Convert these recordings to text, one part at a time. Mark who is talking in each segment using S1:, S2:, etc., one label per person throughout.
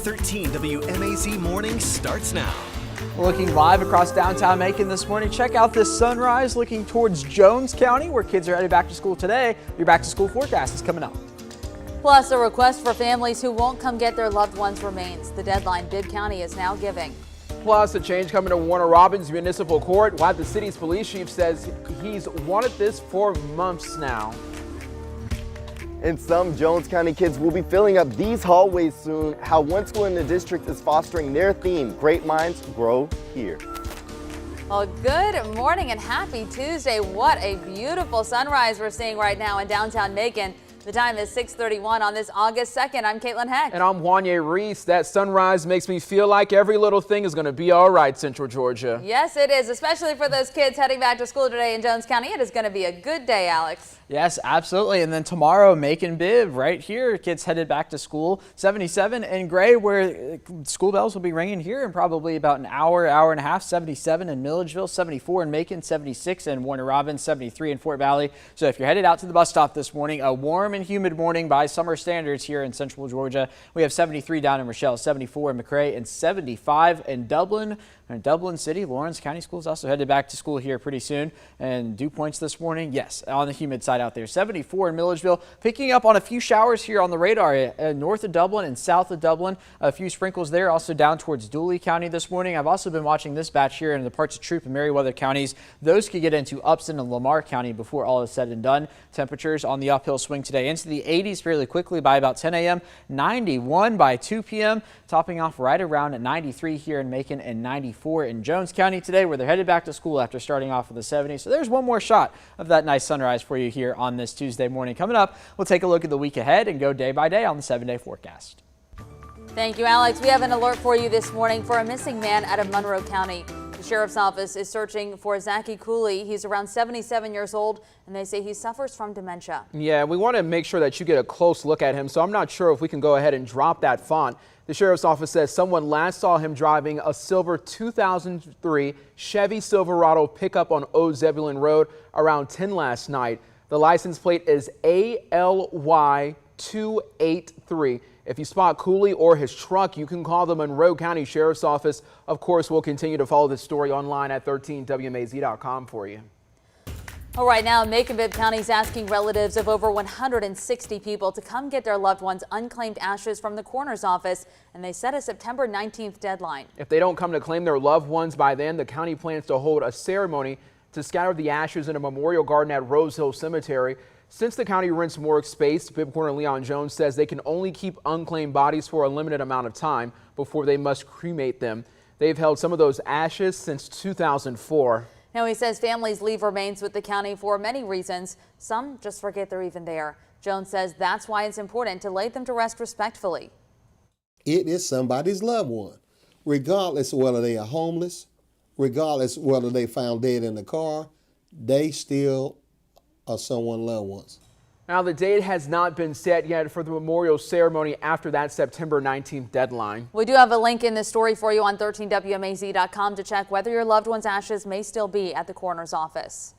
S1: 13 WMAZ Morning starts now.
S2: Looking live across downtown Macon this morning, check out this sunrise looking towards Jones County, where kids are headed back to school today. Your back to school forecast is coming up.
S3: Plus, a request for families who won't come get their loved ones remains. The deadline Bibb County is now giving.
S4: Plus, a change coming to Warner Robins Municipal Court, while the city's police chief says he's wanted this for months now.
S5: And some Jones County kids will be filling up these hallways soon. How one school in the district is fostering their theme, Great Minds Grow Here.
S3: Well, good morning and happy Tuesday. What a beautiful sunrise we're seeing right now in downtown Macon. The time is 6:31 on this August 2nd. I'm Caitlin Heck.
S4: And I'm Wanye Reese. That sunrise makes me feel like every little thing is going to be all right, Central Georgia.
S3: Yes, it is, especially for those kids heading back to school today in Jones County. It is going to be a good day, Alex.
S2: Yes, absolutely. And then tomorrow, Macon-Bibb right here. Kids headed back to school. 77 in Gray, where school bells will be ringing here in probably about an hour, hour and a half. 77 in Milledgeville, 74 in Macon, 76 in Warner Robins, 73 in Fort Valley. So if you're headed out to the bus stop this morning, a warm and humid morning by summer standards here in Central Georgia. We have 73 down in Rochelle, 74 in McRae, and 75 in Dublin. And Dublin City, Lawrence County Schools also headed back to school here pretty soon. And dew points this morning, yes, on the humid side out there. 74 in Milledgeville, picking up on a few showers here on the radar north of Dublin and south of Dublin. A few sprinkles there, also down towards Dooley County this morning. I've also been watching this batch here in the parts of Troup and Meriwether counties. Those could get into Upson and Lamar County before all is said and done. Temperatures on the uphill swing today into the 80s fairly quickly by about 10 a.m. 91 by 2 p.m. Topping off right around at 93 here in Macon and 94 in Jones County today, where they're headed back to school after starting off with the 70s. So there's one more shot of that nice sunrise for you here on this Tuesday morning. Coming up, we'll take a look at the week ahead and go day by day on the 7-day forecast.
S3: Thank you, Alex. We have an alert for you this morning for a missing man out of Monroe County. The sheriff's office is searching for Zachy Cooley. He's around 77 years old, and they say he suffers from dementia.
S4: Yeah, we want to make sure that you get a close look at him, so I'm not sure if we can go ahead and drop that font. The sheriff's office says someone last saw him driving a silver 2003 Chevy Silverado pickup on Old Zebulon Road around 10 last night. The license plate is ALY283. If you spot Cooley or his truck, you can call the Monroe County Sheriff's Office. Of course, we'll continue to follow this story online at 13WMAZ.com for you.
S3: All right, now Macon-Bibb County is asking relatives of over 160 people to come get their loved ones' unclaimed ashes from the coroner's office, and they set a September 19th deadline. If
S4: they don't come to claim their loved ones by then, the county plans to hold a ceremony to scatter the ashes in a memorial garden at Rose Hill Cemetery. Since the county rents more space, Bibb Coroner Leon Jones says they can only keep unclaimed bodies for a limited amount of time before they must cremate them. They've held some of those ashes since 2004.
S3: Now, he says families leave remains with the county for many reasons. Some just forget they're even there. Jones says that's why it's important to lay them to rest respectfully.
S6: It is somebody's loved one, regardless of whether they are homeless, regardless of whether they found dead in the car, they still are someone's loved ones.
S4: Now, the date has not been set yet for the memorial ceremony after that September 19th deadline.
S3: We do have a link in this story for you on 13WMAZ.com to check whether your loved one's ashes may still be at the coroner's office.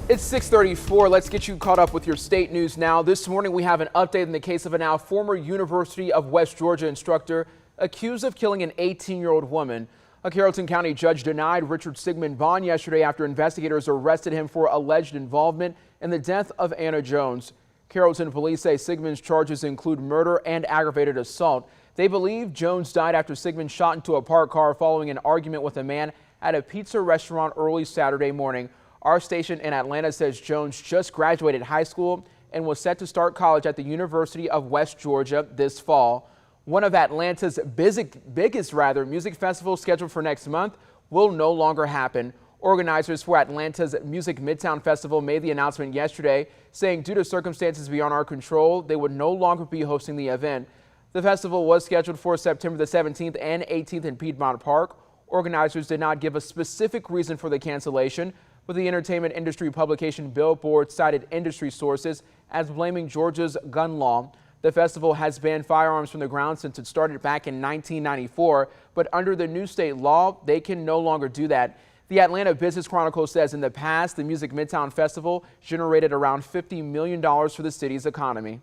S4: It's 6:34. Let's get you caught up with your state news now. This morning, we have an update in the case of a now former University of West Georgia instructor accused of killing an 18-year-old woman. A Carrollton County judge denied Richard Sigmund bond yesterday after investigators arrested him for alleged involvement in the death of Anna Jones. Carrollton police say Sigmund's charges include murder and aggravated assault. They believe Jones died after Sigmund shot into a parked car following an argument with a man at a pizza restaurant early Saturday morning. Our station in Atlanta says Jones just graduated high school and was set to start college at the University of West Georgia this fall. One of Atlanta's biggest music festivals scheduled for next month will no longer happen. Organizers for Atlanta's Music Midtown Festival made the announcement yesterday, saying due to circumstances beyond our control, they would no longer be hosting the event. The festival was scheduled for September the 17th and 18th in Piedmont Park. Organizers did not give a specific reason for the cancellation, but the entertainment industry publication Billboard cited industry sources as blaming Georgia's gun law. The festival has banned firearms from the ground since it started back in 1994, but under the new state law, they can no longer do that. The Atlanta Business Chronicle says in the past, the Music Midtown Festival generated around $50 million for the city's economy.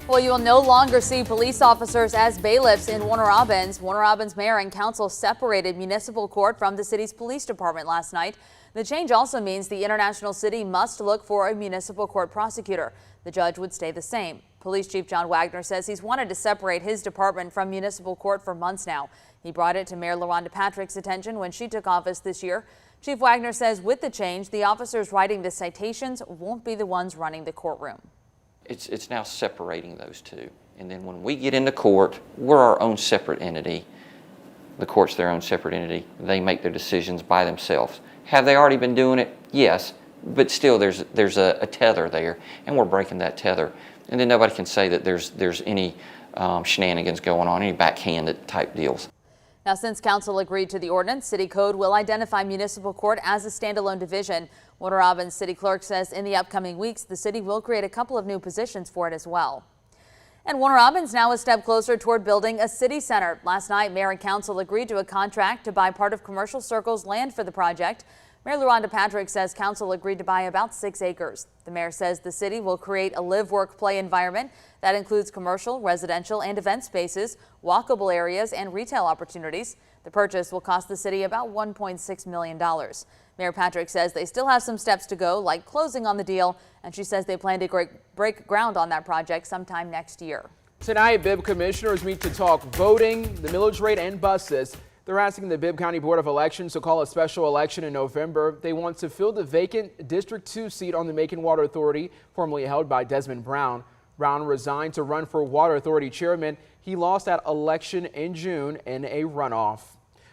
S3: Well, you will no longer see police officers as bailiffs in Warner Robins. Warner Robins mayor and council separated municipal court from the city's police department last night. The change also means the international city must look for a municipal court prosecutor. The judge would stay the same. Police Chief John Wagner says he's wanted to separate his department from municipal court for months now. He brought it to Mayor LaRhonda Patrick's attention when she took office this year. Chief Wagner says with the change, the officers writing the citations won't be the ones running the courtroom.
S7: It's now separating those two. And then when we get into court, we're our own separate entity. The court's their own separate entity. They make their decisions by themselves. Have they already been doing it? Yes, but still there's a tether there, and we're breaking that tether. And then nobody can say that there's any shenanigans going on, any backhanded type deals.
S3: Now, since council agreed to the ordinance, city code will identify municipal court as a standalone division. Warner Robins city clerk says in the upcoming weeks, the city will create a couple of new positions for it as well. And Warner Robins now a step closer toward building a city center. Last night, mayor and council agreed to a contract to buy part of Commercial Circle's land for the project. Mayor LaRhonda Patrick says council agreed to buy about 6 acres. The mayor says the city will create a live, work, play environment that includes commercial, residential, and event spaces, walkable areas, and retail opportunities. The purchase will cost the city about $1.6 million. Mayor Patrick says they still have some steps to go, like closing on the deal, and she says they plan to break ground on that project sometime next year.
S4: Tonight, Bibb commissioners meet to talk voting, the millage rate, and buses. They're asking the Bibb County Board of Elections to call a special election in November. They want to fill the vacant District 2 seat on the Macon Water Authority, formerly held by Desmond Brown. Brown resigned to run for Water Authority chairman. He lost that election in June in a runoff.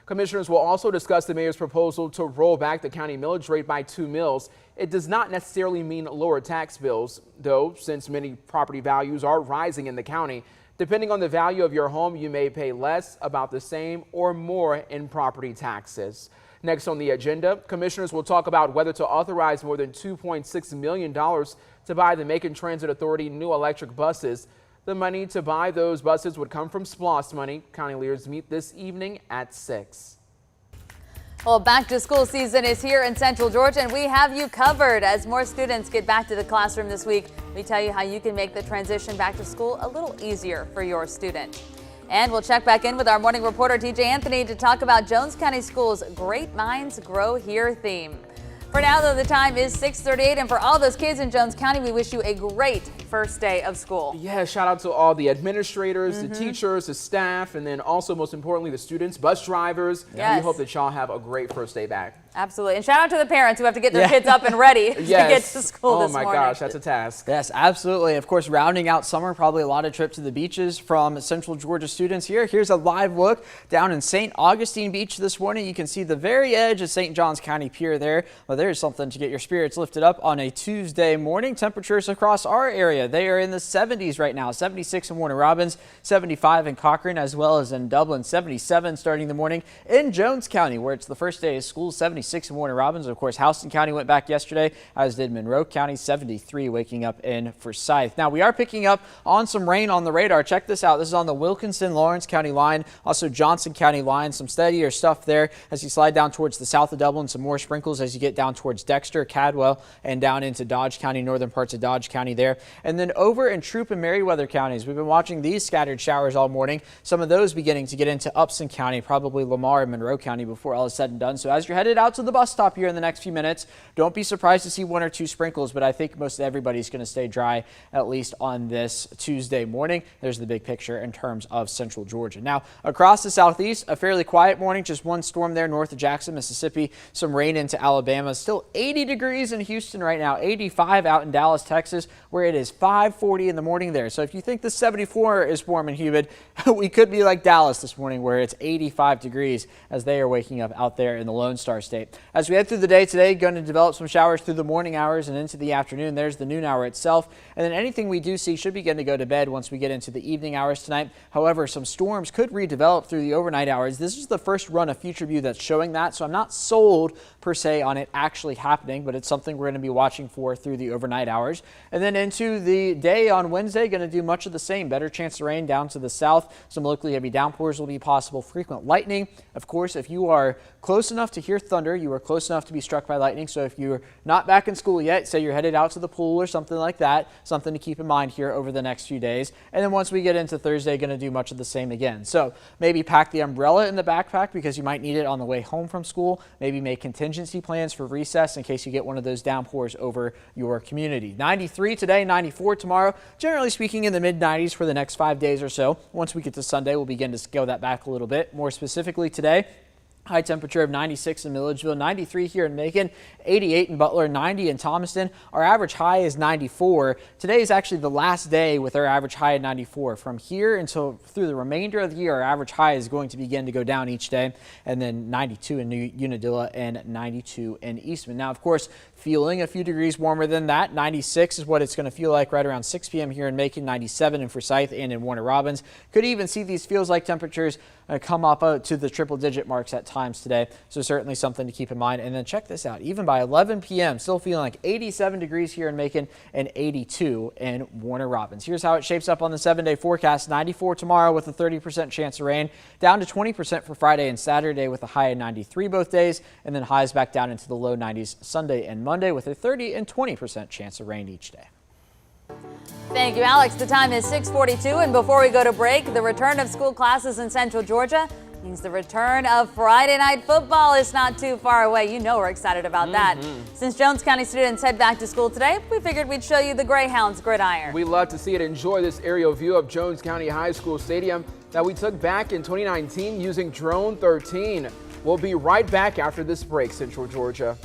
S4: Commissioners will also discuss the mayor's proposal to roll back the county millage rate by 2 mills. It does not necessarily mean lower tax bills, though, since many property values are rising in the county. Depending on the value of your home, you may pay less, about the same, or more in property taxes. Next on the agenda, commissioners will talk about whether to authorize more than $2.6 million to buy the Macon Transit Authority new electric buses. The money to buy those buses would come from SPLOST money. County leaders meet this evening at 6.
S3: Well, back to school season is here in Central Georgia, and we have you covered. As more students get back to the classroom this week, we tell you how you can make the transition back to school a little easier for your student. And we'll check back in with our morning reporter, TJ Anthony, to talk about Jones County Schools' Great Minds Grow Here theme. For now, though, the time is 6:38, and for all those kids in Jones County, we wish you a great first day of school.
S4: Yeah, shout out to all the administrators, the teachers, the staff, and then also, most importantly, the students, bus drivers.
S3: Yes.
S4: We hope that y'all have a great first day back.
S3: Absolutely. And shout out to the parents who have to get their kids up and ready to get to school this morning.
S4: Oh my gosh, that's a task.
S2: Yes, absolutely. Of course, rounding out summer, probably a lot of trips to the beaches from Central Georgia students here. Here's a live look down in St. Augustine Beach this morning. You can see the very edge of St. Johns County Pier there. Well, there's something to get your spirits lifted up on a Tuesday morning. Temperatures across our area, they are in the 70s right now. 76 in Warner Robins, 75 in Cochrane, as well as in Dublin. 77 starting the morning in Jones County, where it's the first day of school. 76 in Warner Robins. Of course, Houston County went back yesterday, as did Monroe County. 73 waking up in Forsyth. Now, we are picking up on some rain on the radar. Check this out. This is on the Wilkinson-Lawrence County line, also Johnson County line. Some steadier stuff there as you slide down towards the south of Dublin. Some more sprinkles as you get down towards Dexter, Cadwell, and down into Dodge County, northern parts of Dodge County there. And then over in Troup and Meriwether counties, we've been watching these scattered showers all morning. Some of those beginning to get into Upson County, probably Lamar and Monroe County before all is said and done. So as you're headed out to the bus stop here in the next few minutes, don't be surprised to see 1 or 2 sprinkles, but I think most everybody's going to stay dry, at least on this Tuesday morning. There's the big picture in terms of Central Georgia. Now, across the southeast, a fairly quiet morning, just one storm there north of Jackson, Mississippi, some rain into Alabama. Still 80 degrees in Houston right now, 85 out in Dallas, Texas, where it is 5:40 in the morning there. So if you think the 74 is warm and humid, we could be like Dallas this morning, where it's 85 degrees as they are waking up out there in the Lone Star State. As we head through the day today, going to develop some showers through the morning hours and into the afternoon. There's the noon hour itself. And then anything we do see should begin to go to bed once we get into the evening hours tonight. However, some storms could redevelop through the overnight hours. This is the first run of Future View that's showing that, so I'm not sold per se on it actually happening, but it's something we're going to be watching for through the overnight hours. And then into the day on Wednesday, going to do much of the same. Better chance of rain down to the south. Some locally heavy downpours will be possible. Frequent lightning. Of course, if you are close enough to hear thunder, longer. You are close enough to be struck by lightning. So if you're not back in school yet, say you're headed out to the pool or something like that, something to keep in mind here over the next few days. And then once we get into Thursday, going to do much of the same again. So maybe pack the umbrella in the backpack because you might need it on the way home from school. Maybe make contingency plans for recess in case you get one of those downpours over your community. 93 today, 94 tomorrow. Generally speaking, in the mid-90s for the next 5 days or so. Once we get to Sunday, we'll begin to scale that back a little bit. More specifically today, high temperature of 96 in Milledgeville, 93 here in Macon, 88 in Butler, 90 in Thomaston. Our average high is 94. Today is actually the last day with our average high at 94. From here until through the remainder of the year, our average high is going to begin to go down each day, and then 92 in Unadilla and 92 in Eastman. Now, of course, feeling a few degrees warmer than that. 96 is what it's going to feel like right around 6 p.m. here in Macon, 97 in Forsyth and in Warner Robins. Could even see these feels like temperatures come up to the triple-digit marks at times today, so certainly something to keep in mind. And then check this out, even by 11 p.m. still feeling like 87 degrees here in Macon and 82 in Warner Robins. Here's how it shapes up on the 7-day forecast. 94 tomorrow with a 30% chance of rain, down to 20% for Friday and Saturday with a high of 93 both days, and then highs back down into the low 90s Sunday and Monday with a 30 and 20% chance of rain each day.
S3: Thank you, Alex. The time is 6:42, and before we go to break, the return of school classes in Central Georgia means the return of Friday night football is not too far away. You know we're excited about that. Since Jones County students head back to school today, we figured we'd show you the Greyhounds gridiron.
S4: We love to see it. Enjoy this aerial view of Jones County High School Stadium that we took back in 2019 using Drone 13. We'll be right back after this break, Central Georgia.